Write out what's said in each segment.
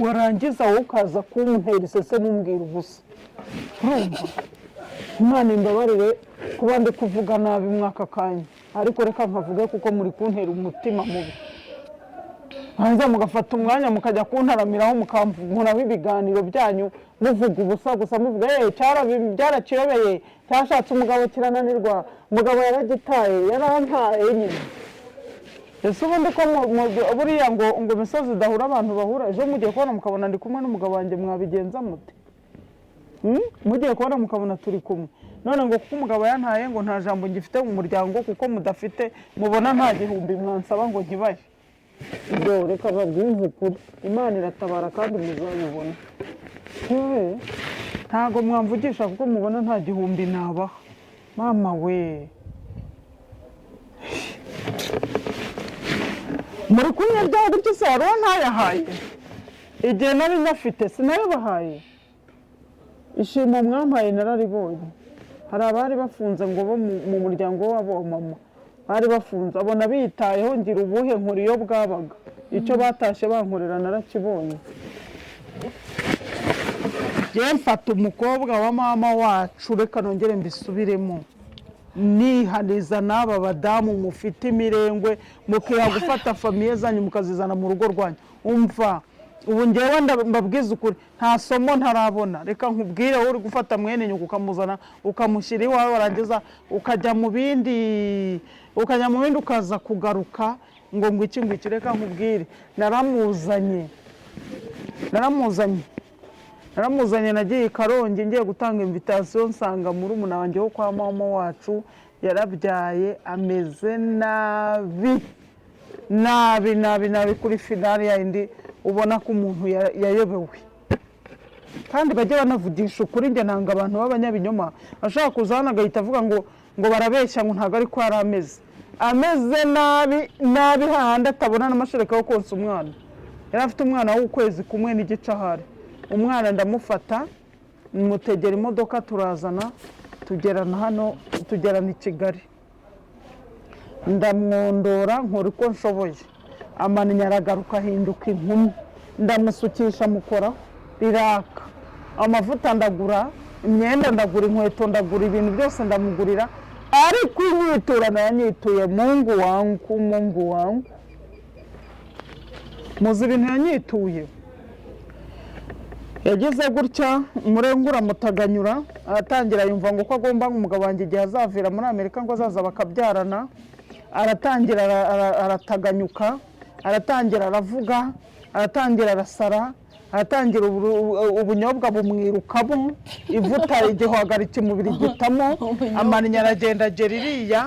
warangiza wowe ukaza kuntera isese mumbwira ubusa urumva Imana imbabarire kuba ndi kuvuga nabi mwaka kanya ariko reka nkavuge kuko muri kuntera umutima mubi hanze mugafata umwanya mukajya kuntaramiraho mukamvura ibiganiro byanyu muvuga ubusa gusa muvuga byaraciyobeye cyashatse umugabo kirananirwa umugabo yaragitaye yarantaye nyine ese ubundi ko buriya ngo imisozi idahura abantu bahura ejo mugiye kubona mukabona ndi kumwe n'umugabo wanjye mwabigenza mute mugiye kubona mukabona turi kumwe none ngo kuko umugabo yantaye ngo nta jambo ngifite mu muryango kuko mudafite mubona nta gihumbi mwansaba ngo nkibaye ibyo reka babwize ukuri Imana iratabara kandi muzabibona ntago mwamvugisha kuko mubona nta gihumbi nabaha mama we muri kumwe byaho gutyo se wari ntayahaye igihe nari nyafite sinayabahaye ishimo mwampaye nararibonye hari abari bafunze ngo bo mu muryango wabo mama bari bafunze abona bitayeho ngira ubuhe nkuri yo bwabaga icyo batashe bankorera narakibonye je mfata umukobwa wa mama wacu reka nongere mbisubiremo nihaniza n'aba badamu mufite imirengwe mukiha gufata famiye zanyu mukazizana mu rugo rwanyu umva ubu ngewe mbabwiza ukuri nta somo ntarabona reka nkubwire uri gufata mwene nyuko ukamuzana ukamushyira iwawe warangiza ukajya mu bindi ukaza kugaruka ngo iki reka nkubwire naramuzanye nagiye Karongi ngiye gutanga invitation nsanga muri umuna wanjye wo kwa mama wacu yarabyaye ameze nabi kuri finale yindi ubona ko umuntu yayobewe kandi bajye banavugisha ukuri njye nanga abantu b'abanyabinyoma ashaka kuzana agahita avuga ngo barabeshya ngo ntago ari ko ameze nabi hahandi atabona n'amashereka yo konsa umwana yari afite umwana w'ukwezi kumwe n'igice ahari umwana ndamufata mutegera imodoka turazana tugerana i Kigali ndamwondora nkora uko nshoboye amaninya aragaruka ahinduka inkumi ndamusukisha mukoraho riraka amavuta ndagura imyenda ndagura inkweto ndagura ibintu byose ndamugurira ariko inyiturana yanyituye Mungu wangu muzi ibintu yanyituye yagize gutya umurengura mutaganyura aratangira yumva ngo ko agomba umugabo wanjye igihe azavira muri Amerika ngo azaza bakabyarana aratangira arataganyuka aratangira aravuga aratangira arasara aratangira ubunyobwa bumwirukamo ivuta igihwagara cy'umubiri gitamo amaninya aragenda agera iriya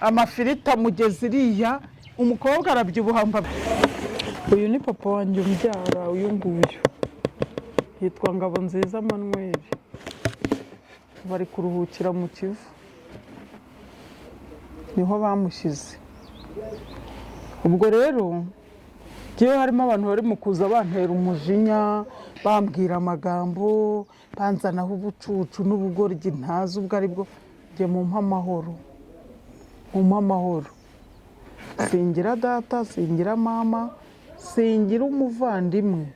amafirita mugezi iriya umukobwa arabyibuha uyu ni papa wanjye umbyara uyu nguyu yitwa Ngabonziza Manuel bari kuruhukira mu Kivu niho bamushyize ubwo rero giye harimo abantu bari mu kuza bantera umujinya bambwira amagambo banzanaho ubucucu n'ubugoryi ntazi ubwo ari bwo ngiye mu amahoro singira data singira mama singira umuvandimwe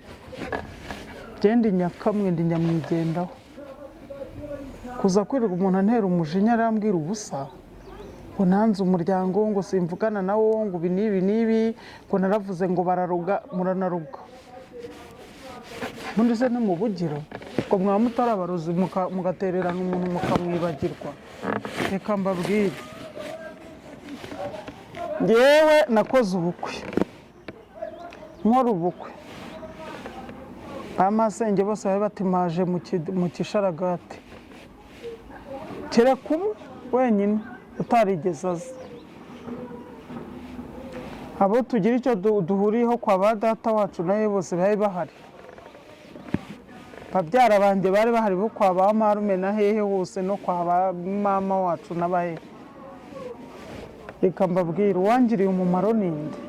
genda nyakamwe ndi nyamwigendaho kuza kwirirwa umuntu antera umujinya arambwira ubusa ngo nanze umuryango ngo simvugana nawo ngo ibi ngo naravuze ngo bararuga muranaruga mundi se ni mu bugiro ngo mwaba mutarabarozi mugatererana umuntu mukamwibagirwa reka mbabwire ngewe nakoze ubukwe nkora ubukwe amasenge bose bari batimaje mu kisharagati kereka ubu wenyine utarigeze aza abo tugira icyo duhuriyeho kwa ba data wacu nawe bose bari bahari babyara banjye bari bahari bo kwa ba marume na hehe hose no kwa ba mama wacu n'abahe reka mbabwira uwangiriye umumaro ninde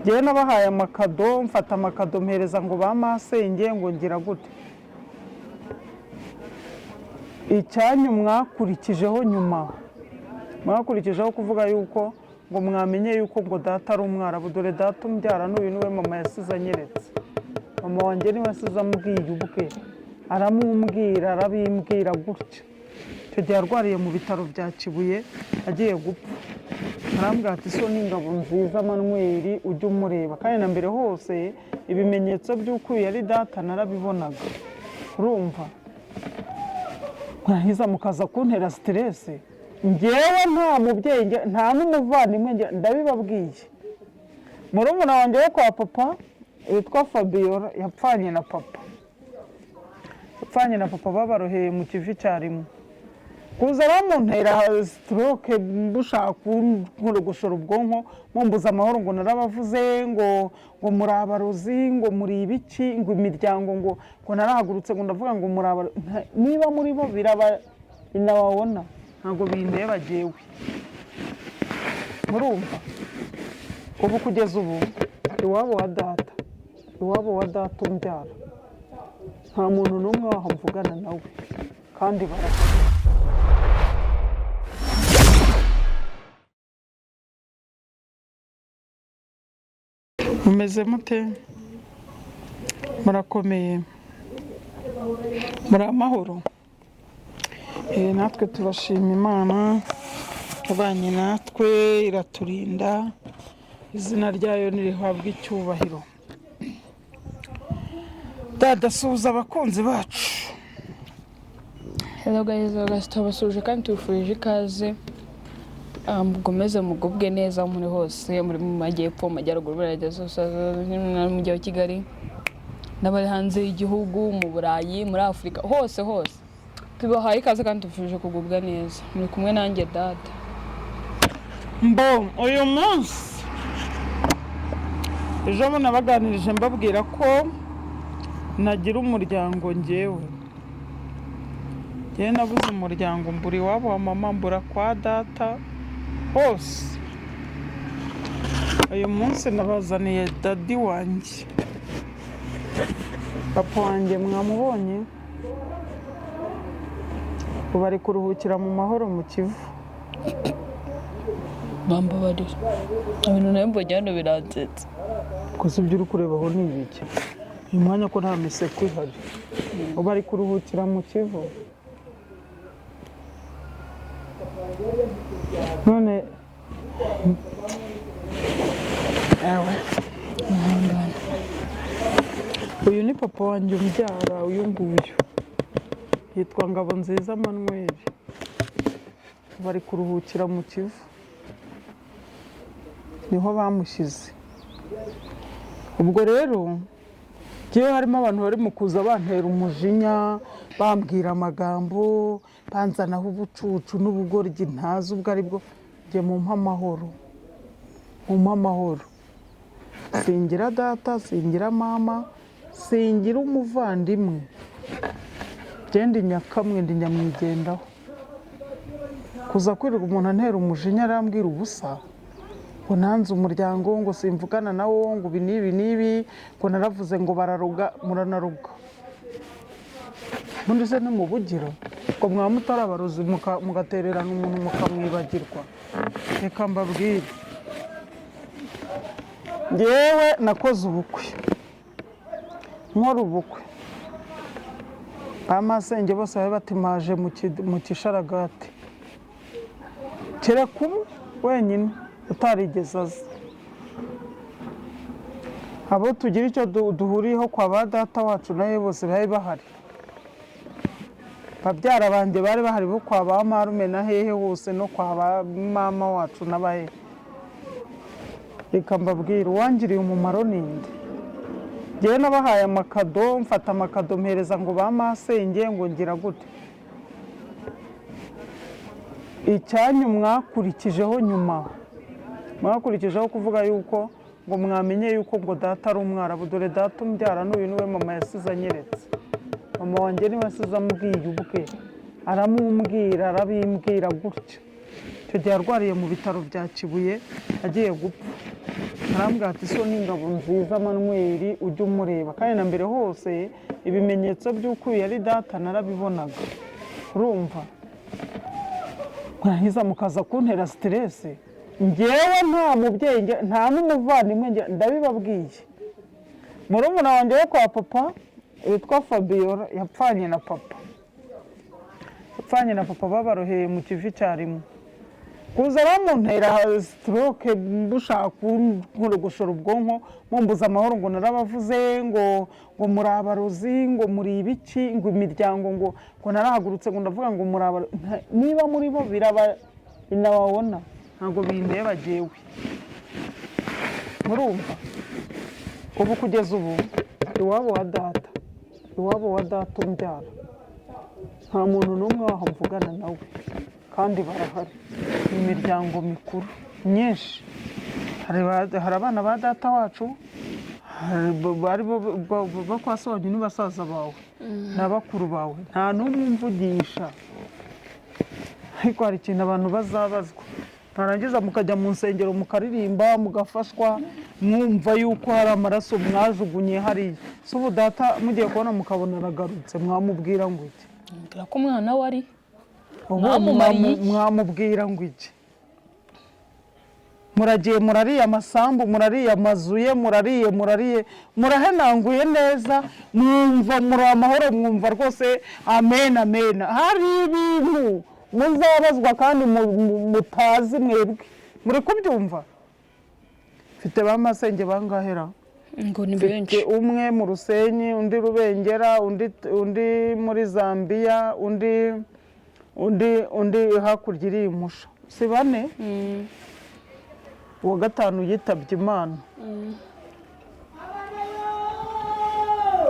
ngewe nabahaye amakado mfata amakado mpereza ngo ba masenge ngo ngira gute icyanyu mwakurikijeho nyuma mwakurikijeho kuvuga yuko ngo mwamenye yuko ngo data ari umwarabu dore data umbyara n'uyu niwe mama yasize anyeretse mama wanjye niwe asize amubwiye ubwe, aramumbwira arabimbwira gutya. Icyo gihe arwariye mu bitaro bya Kibuye agiye gupfa, arambwira ati so n'ingabo nziza Manuel ujye umureba, kandi na mbere hose ibimenyetso by'uko uyu yari data narabibonaga. Urumva mwahiza mukaza kuntera stress, njyewe nta mubyeyi nta n'umuvandimwe ndabibabwiye. Murumuna wanjye wo kwa papa witwa Fabiola yapfanye na papa, babaroheye mu kivi cyarimwe. Kuza bamuntera stroke bushaka gushora ubwonko, mumbuza amahoro ngo narabavuze ngo muri abarozi, ngo muri ibiki, ngo imiryango, ngo narahagurutse ngo ndavuga ngo muri abarozi. Niba muri bo biraba inababona ntabwo bindeba jewe. Murumva ubu kugeza ubu iwabo wa data umbyara nta muntu n'umwe waho mvugana nawe, kandi baravuga. Mumeze mute? Murakomeye? Muri amahoro? Natwe turashima Imana yabanye natwe iraturinda, izina ryayo nirihabwa icyubahiro. Dada suhuza abakunzi bacu. Hello guys, tubasuje kandi tubifurije ikaze. Mugomeze mugubwe neza muri hose, muri mu majyepfo, mu majyaruguru, mu mujyi wa Kigali, n'abari hanze y'igihugu, mu Burayi, muri Afurika, hose tubahaye ikaze kandi tubifurije kugubwa neza. Muri kumwe nanjye data. Uyu munsi ejo nabaganirije mbabwira ko nagira umuryango njyewe nabuze umuryango, mbura iwabo wa mama, mbura kwa data hose. Uyu munsi nabazaniye dadi wanjye, papa wanjye mwamubonye, ubu ari kuruhukira mu mahoro mu Kivu. Bambabarira ibintu nayo mbonye hano biransetse. Gusa ibyo uri kurebaho ni ibiki? Uyu mwanya ko nta miseko ihari, ubu ari kuruhukira mu Kivu. None uyu ni papa wanjye umbyara, uyu nguyu yitwa Ngabonziza Manuel, bari kuruhukira mu Kivu, niho bamushyize. Ubwo rero njyewe harimo abantu bari mu kuza bantera umujinya, bambwira amagambo, banzanaho ubucucu n'ubugoryi ntazi ubwo ari bwo. Njye mumpa amahoro, singira data, singira mama, singira umuvandimwe, ndi nyakamwe, ndi nyamwigendaho. Kuza kwirirwa umuntu antera umujinya arambwira ubusa, ngo nanze umuryango, ngo simvugana nawo, ngo ibi n'ibi, ngo naravuze ngo bararuga, muranaruga. Mundi se ni mu bugiro ngo mwaba mutari abarozi mugatererana umuntu mukamwibagirwa? Reka mbabwire, njyewe nakoze ubukwe, nkora ubukwe, amasenge bose bari batimaje mu kisharagati, kereka umwe wenyine utarigeze aza. Abo tugira icyo duhuriyeho kwa ba data wacu nawe bose bari bahari, babyara banjye bari bahari, bo kwa ba marume na hehe hose, no kwa ba mama wacu n'abahe. Reka mbabwire, uwangiriye umumaro ninde? Njyewe nabahaye amakado, mfata amakado mpereza ngo ba masenge, ngo ngira gute. Icyanyu mwakurikijeho nyuma, mwakurikijeho kuvuga yuko ngo mwamenye yuko ngo data ari umwarabu. Dore data umbyara n'uyu niwe mama yasize anyeretse. Mama wanjye niwe asize amubwiye ubwe, aramumbwira arabimbwira gutya. Icyo gihe arwariye mu bitaro bya Kibuye agiye gupfa, arambwira ati so n'ingabo nziza Manuel ujye umureba, kandi na mbere hose ibimenyetso by'uko uyu yari data narabibonaga. Urumva mwahiza mukaza kuntera stress, njyewe nta mubyeyi nta n'umuvandimwe ndabibabwiye. murumuna wanjye wo kwa papa witwa Fabiola yapfanye na papa babaroheye mu kivi cyarimo kuza bamuntera stroke bushaka gushora ubwonko mumbuza amahoro ngo narabavuze ngo muri abarozi ngo muri ibiki ngo imiryango ngo narahagurutse ngo ndavuga ngo muri niba muri bo binababona ntabwo bindeba jewe murumva ubu kugeza ubu iwabo wa data umbyara nta muntu n'umwe waho mvugana nawe kandi barahari imiryango mikuru myinshi hari abana ba data wacu bari bo kwa Sohoni n'abasaza bawe n'abakuru bawe nta n'umwe umvugisha ariko hari ikintu abantu bazabazwa ntarangiza mukajya mu nsengero mukaririmba mugafashwa mwumva yuko hari amaraso mwajugunye hariya si ubu data mugiye kubona mukabona aragarutse mwamubwira ngo iki mbwira ko umwana we ari mwamubwira ngo iki muragiye murariye amasambu murariye amazu ye murariye murahenanguye neza mwumva muri amahoro mwumva rwose amen hari ibintu muzabazwa kandi mutazi mwebwe muri kubyumva mfite ba masenge bangahera ngo ni benshi umwe mu Rusenyi undi Rubengera undi muri Zambia undi hakurya iri Musha si bane uwa gatanu yitabye Imana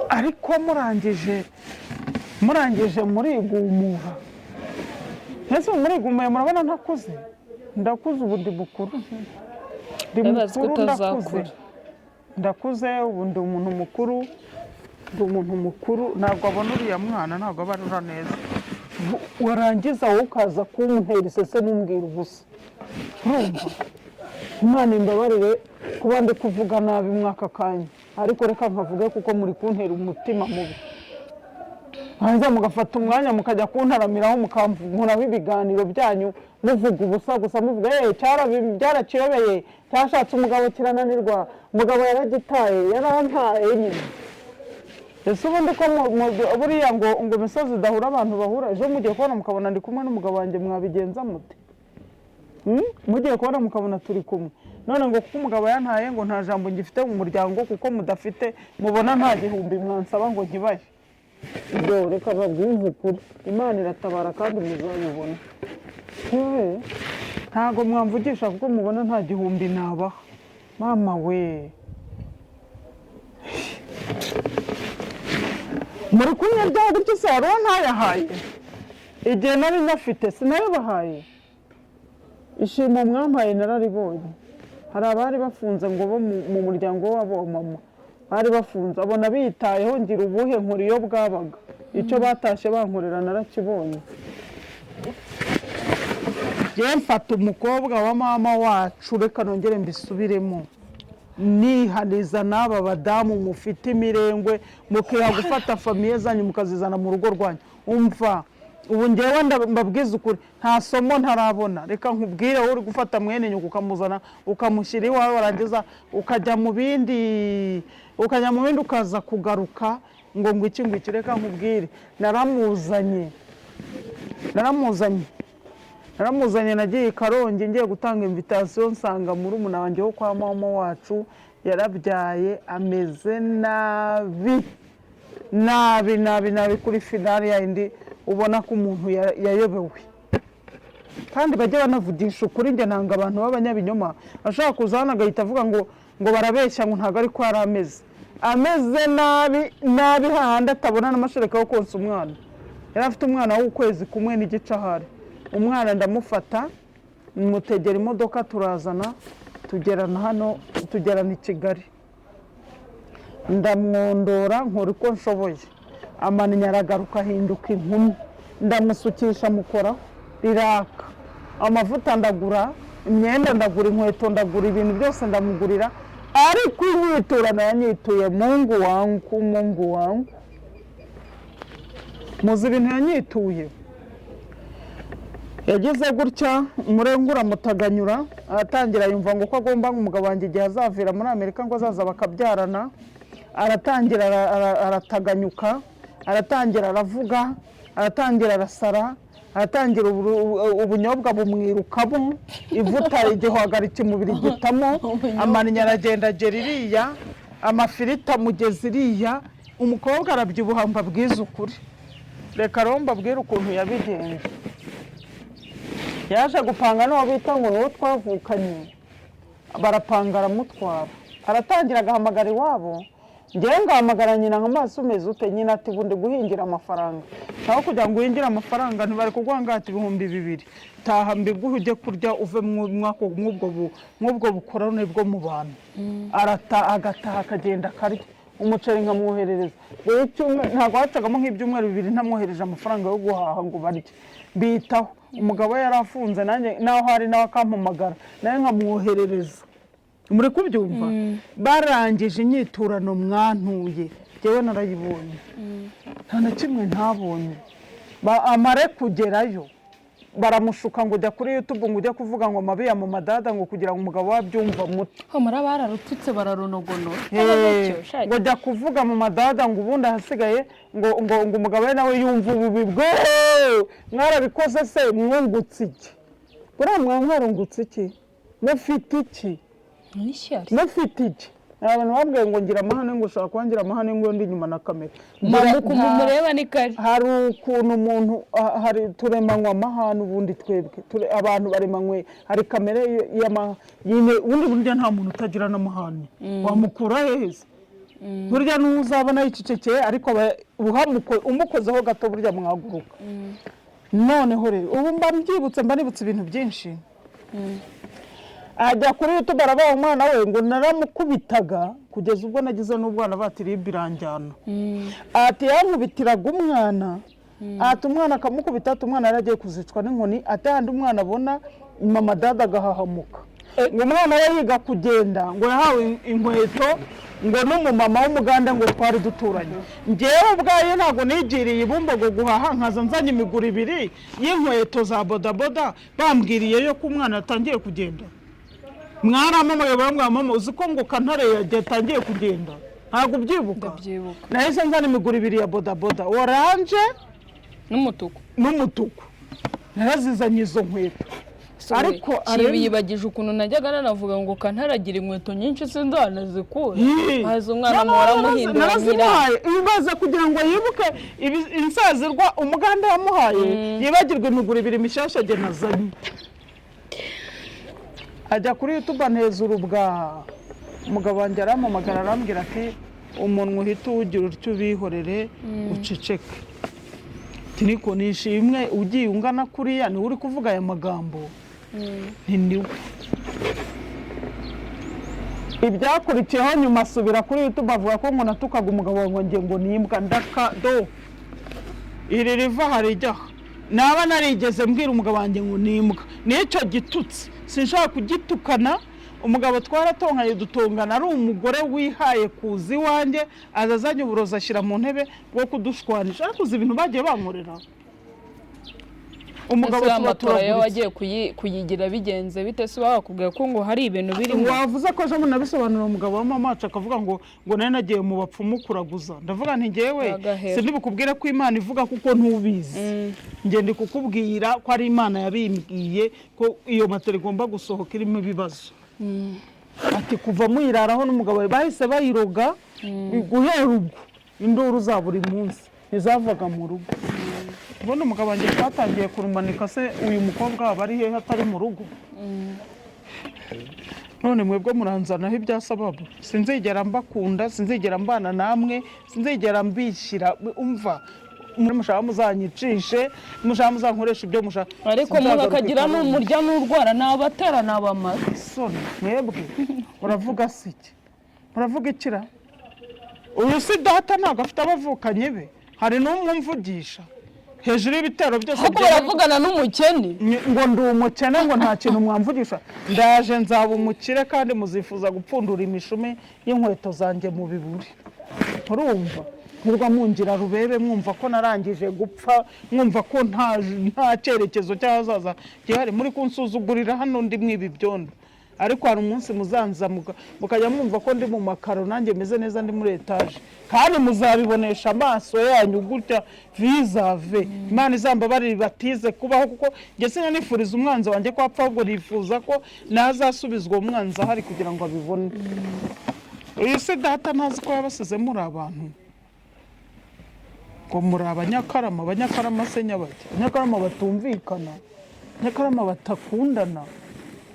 ariko murangije murigumura ese murigumuye murabona ndakuze ubu ndi mukuru ndakuze ubu ndi umuntu mukuru ntabwo abona uriya mwana ntabwo aba arura neza warangiza wowe ukaza kuntera isese mumbwira ubusa urumva Imana imbabarire kuba ndi kuvuga nabi mwaka kanya ariko reka nkavuge kuko muri kuntera umutima mubi hanze mugafata umwanya mukajya kuntaramiraho mukamvuraho ibiganiro byanyu muvuga ubusa gusa muvuga byaraciyobeye cyashatse umugabo kirananirwa umugabo yaragitaye yarantaye nyine ese ubundi ko buriya ngo imisozi idahura abantu bahura ejo mugiye kubona mukabona ndi kumwe n'umugabo wanjye mwabigenza mute mugiye kubona mukabona turi kumwe none ngo kuko umugabo yantaye ngo nta jambo ngifite mu muryango kuko mudafite mubona nta gihumbi mwansaba ngo nkibahe ibyo reka babwize ukuri Imana iratabara kandi muzabibona ntago mwamvugisha kuko mubona nta gihumbi nabaha mama we muri kumwe byaho gutyo se wari ntayahaye igihe nari nyafite sinayabahaye ishimo mwampaye nararibonye hari abari bafunze ngo bo mu muryango wabo mama bari bafunze abona bitayeho ngira ubuhe nkuri iyo bwabaga icyo batashye bankorera narakibonye mfata umukobwa wa mama wacu reka nongere mbisubiremo nihaniza n'aba badamu mufite imirengwe mukiha gufata famiye zanyu mukazizana mu rugo rwanyu umva ubu ngewe mbabwiza ukuri nta somo ntarabona reka nkubwire wowe uri gufata mwene nyoko ukamuzana ukamushyira iwawe warangiza ukajya mu bindi ukaza kugaruka ngo iki reka nkubwire naramuzanye nagiye i Karongi ngiye gutanga invitation nsanga murumuna wanjye wo kwa mama wacu yarabyaye ameze nabi kuri finale yindi ubona ko umuntu yayobewe kandi bajye banavugisha ukuri njye nanga abantu b'abanyabinyoma ashaka kuzana agahita avuga ngo barabeshya ngo ntago ari ko ameze nabi hahandi atabona n'amashereka yo konsa umwana yari afite umwana w'ukwezi kumwe n'igice ahari umwana ndamufata mutegera imodoka turazana tugerana i Kigali ndamwondora nkora uko nshoboye amaninya aragaruka ahinduka inkumi ndamusukisha mukora riraka amavuta ndagura imyenda ndagura inkweto ndagura ibintu byose ndamugurira ariko inyiturano yanyituye Mungu wangu muzi ibintu yanyituye yagize gutya umurengura mutaganyura aratangira yumva ngo ko agomba umugabo wanjye igihe azavira muri Amerika ngo azaza bakabyarana aratangira arataganyuka, aratangira aravuga, aratangira arasara, aratangira ubunyobwa bumwirukamo, ivuta igihwagari kimubiri gitamo, amaninya aragenda agera iriya, amafiriti amugeza iriya, umukobwa arabyibuha mbabwiza ukuri. Reka rero mbabwire ukuntu yabigenje. Yaje gupanga n'uwo bita ngo n'uwo twavukanye, barapanga aramutwara, aratangira agahamagara iwabo, ngewe ngahamagara nyina nk'amaso umeze ute, nyina ati bundi guhingira amafaranga, naho kugira ngo uhingire amafaranga ntibari kuguha ngati 2,000, taha mbiguhe ujye kurya uve mw'ubwo bukorane bwo mu bantu. Agataha akagenda akarya umuceri nkamwoherereza, ntabwo hacagamo nk'ibyumweru 2 ntamwohereje amafaranga yo guhaha ngo barye, bitaho. Umugabo yari afunze, nanjye naho hari nawe akampamagara nawe nkamwoherereza. Muri kubyumva? Barangije inyiturano mwantuye, jyewe narayibonye, nta na kimwe ntabonye. Amare kugerayo baramushuka ngo ujya kuri YouTube ngo ujya kuvuga ngo mabiya mu madada ngo kugira ngo umugabo wabyumva muto. Homara bararututse bararunogonora. Ngo ujya kuvuga mu madada ngo ubundi hasigaye ngo umugabo we nawe yumva ububi bwe. Mwarabikoze se mwungutse iki? Buriya mwarungutse iki? Mufite iki? Mufite iki? Abantu babwiye ngo ngira amahane, ngo ushaka kwangira amahane ngo ndi nyuma na kamera. Mureba ni kare. Hari ukuntu umuntu hari turemanywa amahane, ubundi twebwe abantu baremanywe, hari kamera yine ubundi burya nta muntu utagira n'amahane. Wamukura heza. Burya n'uzabona yicecekeye ariko umukozeho gato burya mwaguruka. Noneho rero ubu mba mbyibutse, mba nibutse ibintu byinshi. Ajya kuri YouTube arabaha umwana we ngo naramukubitaga kugeza ubwo nagize n'ubwana batiriye biranjyana. Ati yankubitiraga umwana, ati umwana akamukubita, ati umwana yaragiye kuzicwa n'inkoni, ati handi umwana abona mama dada agahahamuka. Ngo umwana we yiga kugenda, ngo yahawe inkweto, ngo n'umumama w'umuganda ngo twari duturanye. Ngewe ubwayo ntabwo nigiriye ibumbogo guhaha, nkaza nzanye imiguru 2 y'inkweto za bodaboda, bambwiriye yo ko umwana atangiye kugenda. Mwaramamaye bamwamama, uzi ko ngo Kantare yatangiye kugenda, ntabwo ubyibuka? Nahise nzana imiguru 2 ya bodaboda, oranje n'umutuku, narazizanye izo nkweto. Ariko yibagije ukuntu najyaga nanavuga ngo Kantare agira inkweto nyinshi sinzanazikura, haza umwana muhora muhindura nyirayo. Ibibaza kugira ngo yibuke insazirwa umuganda yamuhaye, yibagirwe imiguru 2 mishasha je nazanye. Ajya kuri YouTube anezura ubwa umugabo wanjye arampamagara arambwira ati umuntu uhita ugira utyo bihorere uceceke. Tiniko nishimwe ugiye ungana kuriya ni uri kuvuga aya magambo. Niwe. Ibyakurikiyeho nyuma asubira kuri YouTube avuga ko ngo natukaga umugabo wanjye ngo nimbwa ndaka do. Iri riva harijya. Naba narigeze mbwira umugabo wanjye ngo nimbwa. Nicyo gitutsi. Sinshaka kugitukana. Umugabo twaratonkaye dutongana ari umugore wihaye kuzi wanjye, azazanye uburoza ashyira mu ntebe bwo kudushwanisha. Akuze ibintu bagiye bankorera. Umugabo tubatora yo wagiye kuyigira bigenze bite se wakubwiye ko ngo hari ibintu birimo. Wavuze ko je munabisobanura umugabo wa mama aca akavuga ngo nari nagiye mu bapfumu kuraguza. Ndavuga nti ngewe sindi bukubwire ko Imana ivuga kuko ntubizi. Nge ndi kukubwira ko ari Imana yabimbwiye ko iyo materi igomba gusohoka irimo ibibazo. Ati kuva muyiraraho n'umugabo bahise bayiroga guhera ubwo induru za buri munsi ntizavaga mu rugo. Ubona umugabo wanjye twatangiye kurumanika, se uyu mukobwa abari hehe atari mu rugo. None mwebwe muranzanaho ibyasababu, sinzigera mbakunda, sinzigera mbana namwe, sinzigera mbishyira. Umva muri mushaka muzanyicishe, mushaka muzankoresha ibyo mushaka, ariko mugakagira n'umurya n'urwara nabatera nabamara. Sone mwebwe uravuga siki, uravuga ikira. Uyu si data ntabwo afite abavukanye be, hari n'umwumvugisha hejuru y'ibitero byose. Kuko baravugana n'umukene ngo ndi umukene, ngo nta kintu mwamvugisha. Ndaje nzaba umukire kandi muzifuza gupfundura imishumi y'inkweto zanjye mu biburi. Urumva ntirwa mungira rubebe mwumva ko narangije gupfa, mwumva ko nta cyerekezo cy'ahazaza gihari, muri kunsuzugurira hano ndi mwibi byondo. ariko hari umunsi muzanza mukajya mwumva ko ndi mu makaro nanjye meze neza ndi muri etaje kandi muzabibonesha amaso yanyu gutya vizave Imana izambabarire batize kubaho kuko njye sinanifuriza umwanzi wanjye ko apfa ahubwo nifuza ko nazasubizwa umwanzi ahari kugira ngo abibone uyu se data ntazi ko yabasize muri abantu ngo muri abanyakarama se nyabaki abanyakarama batumvikana abanyakarama batakundana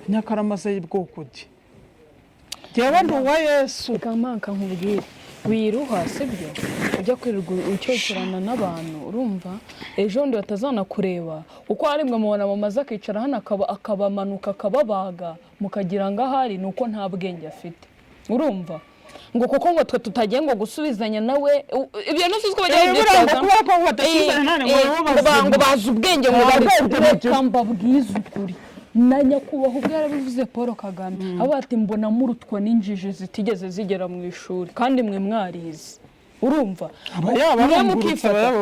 abanyakarama se y'ubwoko ki jyewe ndi uwa Yesu ikamaka nkubwire wiruha sibyo ujya kwirirwa ucyokerana n'abantu urumva ejo ndi batazana kureba uko hari mwe mubona mamaze akicara hano akabamanuka akababaga mukagira ngo ahari nuko nta bwenge afite urumva ngo kuko ngo twe tutagiye ngo gusubizanya nawe ibyo nose uko bajya byitwaza ngo bazi ubwenge ngo bari reka mbabwize ukuri na nyakubahwa ubwo yarabivuze Paul Kagame abo ati mbona murutwa n'injiji zitigeze zigera mu ishuri kandi mwe mwarize urumva mwe mukifata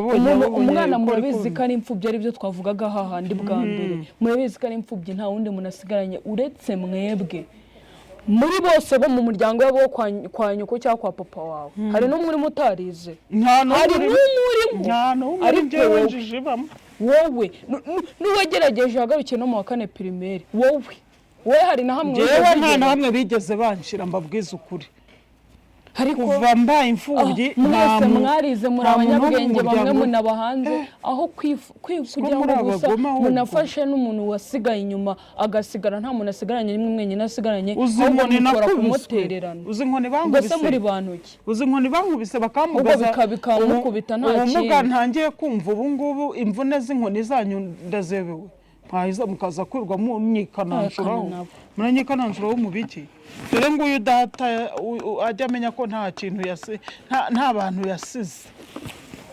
umwana murabizi ko ari imfubyi ari byo twavugaga hahandi bwa mbere murabizi ko ari imfubyi nta wundi munasigaranye uretse mwebwe muri bose bo mu muryango wabo kwa nyoko cyangwa kwa papa wawe hari no muri mutarize hari n'umurimo ariko wenjije bamwe wowe n'uwagerageje hagarukiye no mu wa 4 primaire wowe hari na hamwe nta na hamwe bigeze banshira mbabwiza ukuri kuva mbaye imfubyi mwese mwarize muri abanyabwenge bamwe munabahanze aho kugira ngo gusa munafashe n'umuntu wasigaye inyuma agasigara nta muntu asigaranye nimwe mwenye nasigaranye ahubwo mukora kumutererana uzi inkoni bankubise muri bantuki uzi inkoni bankubise bakamugaza bikamukubita nta kintu ubumuga ntangiye kumva ubu ngubu imvune z'inkoni zanyu ndazebewe mwahiza mukaza kwirwa munyikananshuraho munanyikananshuraho mu biki dore nguyu data ajya amenya ko nta kintu nta bantu yasize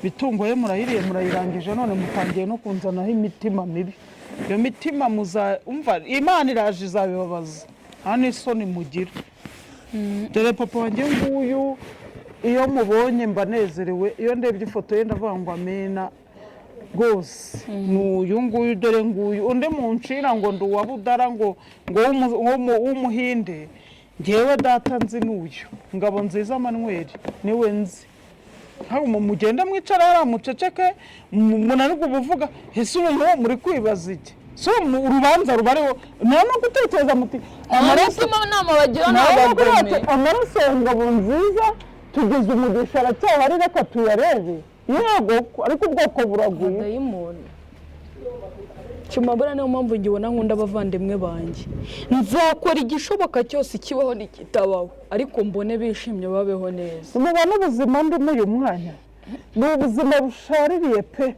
bitungoye murahiriye murayirangije none mutangiye no kunzanaho imitima mibi iyo mitima umva Imana iraje izabibabaza nta n'isoni mugira dore papa wanjye nguyu iyo mubonye mbanezerewe iyo ndebye ifoto ye ndavuga ngo amena rwose n'uyu nguyu dore nguyu undi mu ncira ngo ndi uwa Budara ngo w'umuhinde ngewe data nzi n'uyu Ngabo nziza Manuel niwe nzi ntabwo mugenda mwicara hariya muceceke munanirwa ubuvuga ese umuntu muri kwibaza iki so urubanza rubariho nta no gutekereza muti amaraso nama bagira n'abagome amaraso Ngabo nziza tugize umugisha aracyahari reka tuyarebe yego ariko ubwoko buraguye dayimoni Chumabura niyo mpamvu ngibona nkunda abavandimwe banjye nzakora igishoboka cyose kibaho nikitabaho ariko mbone bishimye babeho neza umubana ubuzima ndimo uyu mwanya ni ubuzima bushaririye pe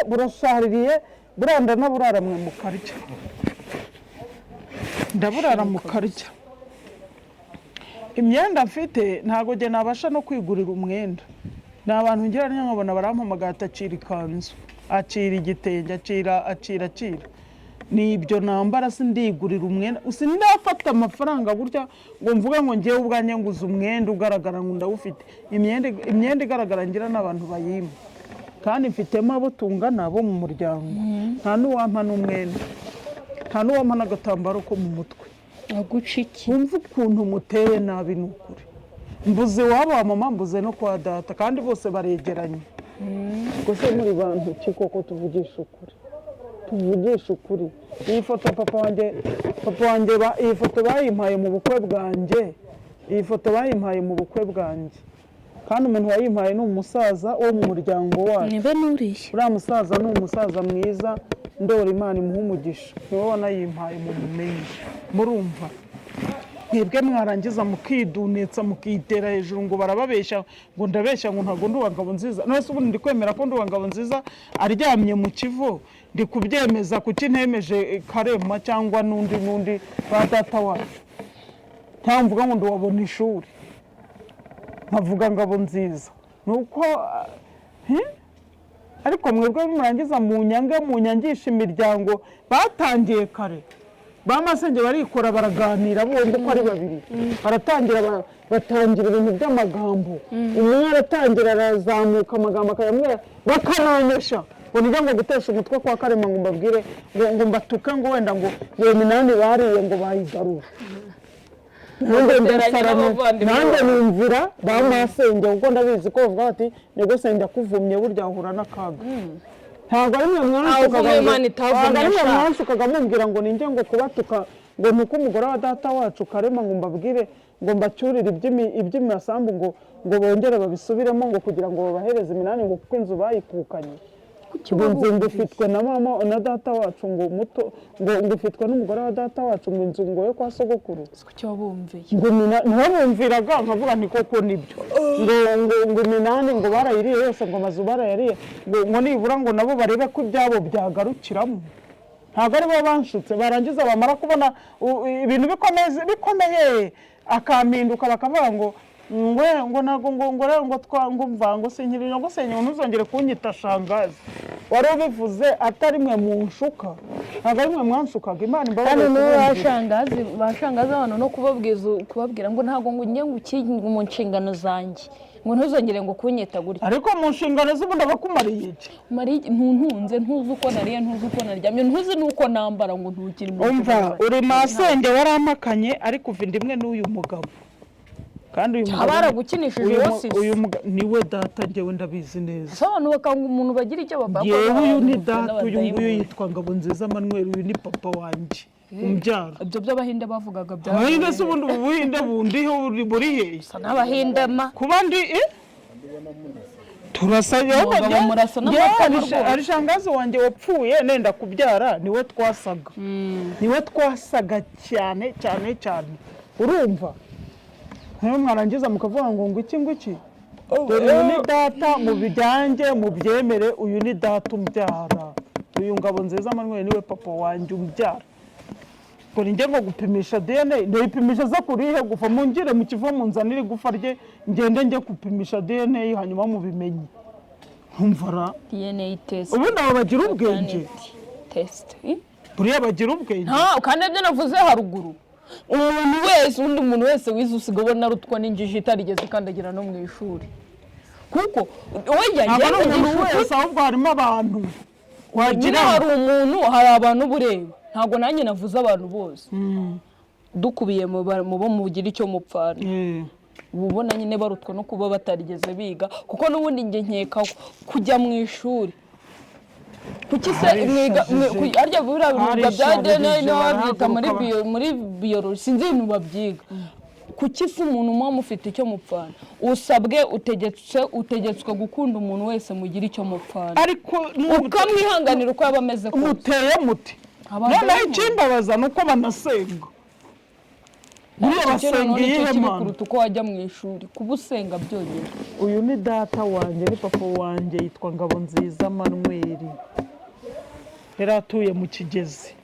burashaririye buranda naburara mwe mukarya ndaburara mukarya imyenda mfite ntago je nabasha no kwigurira umwenda n'abantu ngira nkabona barampamagara atacira ikanzu acira igitenge acira nibyo nambara sindigurira umwenda usindafata amafaranga burya ngo mvuga ngo ngiye ubwanye nguza umwenda ugaragara ngo ndawufite imyenda igaragara ngira n'abantu bayima kandi mfitemo abo tungana bo mu muryango nta n'uwampa n'umwenda nta n'uwampa n'agatambaro ko mu mutwe aguciki wumva ukuntu muteye nabi n'ukuri mbuze wabo wa mama mbuze no kwa data kandi bose baregeranye gusa muri bantu kiko tuvugisha ukuri iyi foto papa wanjye iyi foto bayimpaye mu bukwe bwanjye kandi umuntu wayimpaye ni umusaza wo mu muryango wacu niba nuriye uriya musaza ni umusaza mwiza ndora Imana imuha umugisha niwe wanayimpaye mu mumenyi murumva mwebwe mwarangiza mukidunetsa mukitera hejuru ngo barababeshya ngo ndabeshya ngo ntago nduwa Ngabo nziza none se ubu ndi kwemera ko nduwa Ngabo nziza aryamye mu kivu ndi kubyemeza kuki ntemeje Karema cyangwa n'undi ba data wacu ntamvuga ngo nduwabona ishuri nkavuga Ngabo nziza nuko ariko mwebwe murangiza munyangisha imiryango batangiye kare bamasenge barikora baraganira bombi ko ari babiri batangira ibintu by'amagambo umwe aratangira arazamuka amagambo akayamwera bakananyesha ngo nijya ngo gutesha umutwe kwa Karema ngo mbabwire ngo mbatuke ngo wenda ngo iyo minani bariye ngo bayigarura nanjye numvira ba masenge kuko ndabizi ko bavuga bati nego senge akuvumye burya ahura n'akaga ntabwo ari mwe mwanshukaga mubwira ngo ninjye ngo kubatuka ngo nuko umugore wa data wacu Karema ngo mbabwire ngo mbacyurire iby'imisambu ngo bongere babisubiremo ngo kugira ngo babahereze iminani ngo kuko inzu bayikukanye ngo inzu ifitwe na mama na data wacu ngo muto ngo ifitwe n'umugore wa data wacu ngo inzu ngo yo kwa sogokuru cyo bumviye ngo ntibumviraga nkavuga ni koko nibyo ngo iminani ngo barayiriye yose ngo amazu barayariye ngo nibura ngo nabo barebe ko ibyabo byagarukiramo ntabwo ari bo banshutse barangiza bamara kubona ibintu bikomeye akampinduka bakavuga ngo ntabwo ngo mva ngo sinkiri ngo senye ntuzongere kunyita shangazi wari ubivuze atari mwe munshuka ntabwo ari mwe mwanshukaga Imana imbabazi kandi bashangazi abantu no kubabwira ngo ntabwo ngo njye ngo mu nshingano zanjye ngo ntuzongere ngo kunyita gutya ariko mu nshingano z'ubundi abakumariye iki ntuntunze ntuzi uko nariye ntuzi uko naryamye ntuzi nuko nambara ngo ntukiri mu umva uri masenge waramakanye ariko uva indimwe n'uyu mugabo kandi uyu mugabo baragukinishije yose uyu mugabo niwe data njyewe ndabizi neza sobanura bakanga umuntu bagira icyo bapfa yewe uyu ni data uyu nguyu yitwa Ngabonziza Manuel uyu ni papa wanjye umbyara ibyo by'abahinde bavugaga bya abahinde se ubundi ubuhinde bundiho buri hehe sa n'abahinde ma kuba ndi turasanye ari shangazi wanjye wapfuye nenda kubyara niwe twasaga cyane urumva nko mwarangiza mukavuga ngo iki dore uyu ni data mu bijyange mu byemere uyu ni data umbyara uyu Ngabonziza Manuel niwe papa wanjye umbyara ngo njye ngo gupimisha DNA ndayipimisha za kurihe gufa mungire mu kivo munzanire gufa rye ngende njye gupimisha DNA hanyuma mubimenye ntumvara DNA test ubundi abo bagira ubwenge test buriya bagira ubwenge kandi ibyo navuze haruguru umuntu wese wize usiga ubona rutwa n'injiji itarigeze ikandagira no mu ishuri kuko umuntu wese ahubwo harimo abantu wagira hari umuntu hari abantu bureba ntabwo nanjye navuze abantu bose dukubiye mu bo mugira icyo mupfana ubona nyine barutwa no kuba batarigeze biga kuko n'ubundi njye nkeka kujya mu ishuri kuki se mwiga arya buriya biga bya DNA no babyita muri biology sinzi ibintu babyiga kuki se umuntu muba mufite icyo mupfana usabwe utegetswe gukunda umuntu wese mugira icyo mupfana ariko ukamwihanganira uko yaba ameze kose muteye muti noneho ikimbabaza ni uko banasenga buriya basenga iyihe mana uko wajya mu ishuri kuba usenga byonyine uyu ni data wanjye ni papa wanjye yitwa Ngabonziza Manuel yari atuye mu Kigezi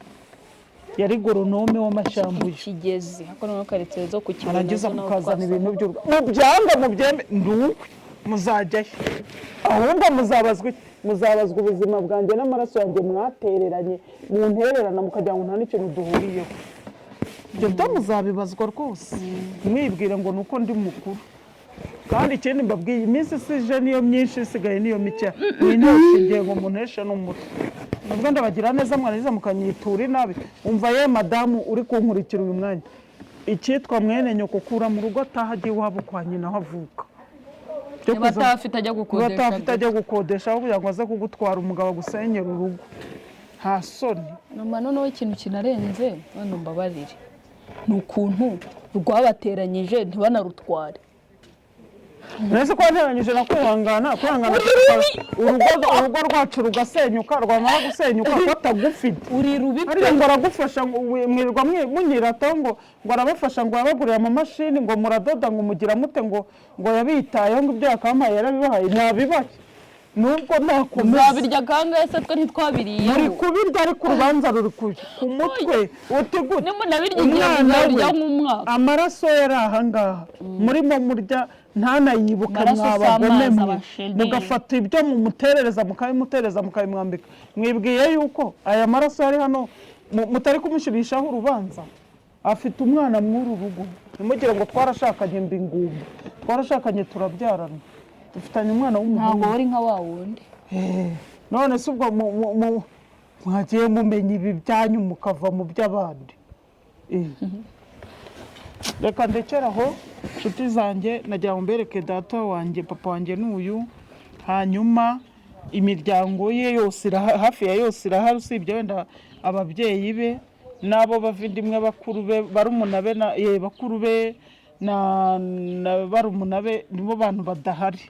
yari goronome w'amashyambuye Kigezi hako no karitsiye zo ku Kigezi arangiza mukazana ibintu by'urwa mubyanga mubyeme ndukwe muzajyayo ahubwo muzabazwa ubuzima bwanjye n'amaraso yanjye mwatereranye mu ntererana mukagira ngo nta n'ikintu duhuriyeho ibyo byo muzabibazwa rwose mwibwire ngo nuko ndi mukuru kandi ikindi mbabwiye iminsi isije niyo myinshi isigaye niyo mike ntinshingiye ngo munteshe n'umutwe nubwo ndabagira neza mwarangiza mukanyitura inabi umva ye madamu uri kunkurikira uyu mwanya icyitwa mwene nyoko kura mu rugo atahagiye iwabo kwa nyina aho avuka batafite ajya gukodesha aho kugira ngo aze kugutwara umugabo agusenyera urugo nta soni noneho ikintu kinarenze hano mbabarire ni ukuntu rwabateranyije ntibanarutware nese ko nteranyije na kwihangana urugo rwacu rugasenyuka rwamara gusenyuka batagufite uri rubi ngo aragufasha mwirirwa munyirataho ngo arabafasha ngo yabagurira amamashini ngo muradoda ngo mugira mute ngo yabitayeho ngo ibyo yakampaye yarabibahaye ntabibaye nubwo nakomeza zabirya kangahe se twe ntitwabiriye muri kubirya ariko urubanza ruri ku mutwe utegute umwana we amaraso yari ahangaha murimo murya ntanayibuka mwabagome mwe mugafata ibyo mumuterereza mukabimutereza mukabimwambika mwibwiye yuko aya maraso yari hano mutari kumushirishaho urubanza afite umwana mw'uru rugo nimugire ngo twarashakanye mbingumba twarashakanye turabyarana dufitanye umwana w'umuhungu ntabwo wari nka wa wundi none se ubwo mwagiye mumenya ibi byanyu mukava mu by'abandi. Reka ndekeraho nshuti zanjye, nagira ngo mbereke data wanjye, papa wanjye n'uyu, hanyuma imiryango ye yose hafi ya yose irahari, usibye wenda ababyeyi be n'abo bavindimwe bakuru be, barumuna be bakuru be na barumuna be, nibo bantu badahari,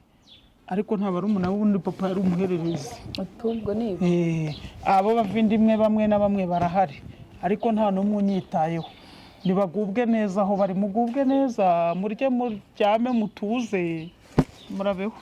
ariko nta barumuna b'undi papa yari umuhererezi. Atubwo nibi abo bavindimwe bamwe na bamwe barahari, ariko nta n'umwe unyitayeho. Nibagubwe neza aho bari, mugubwe neza, murye muryame mutuze, murabeho.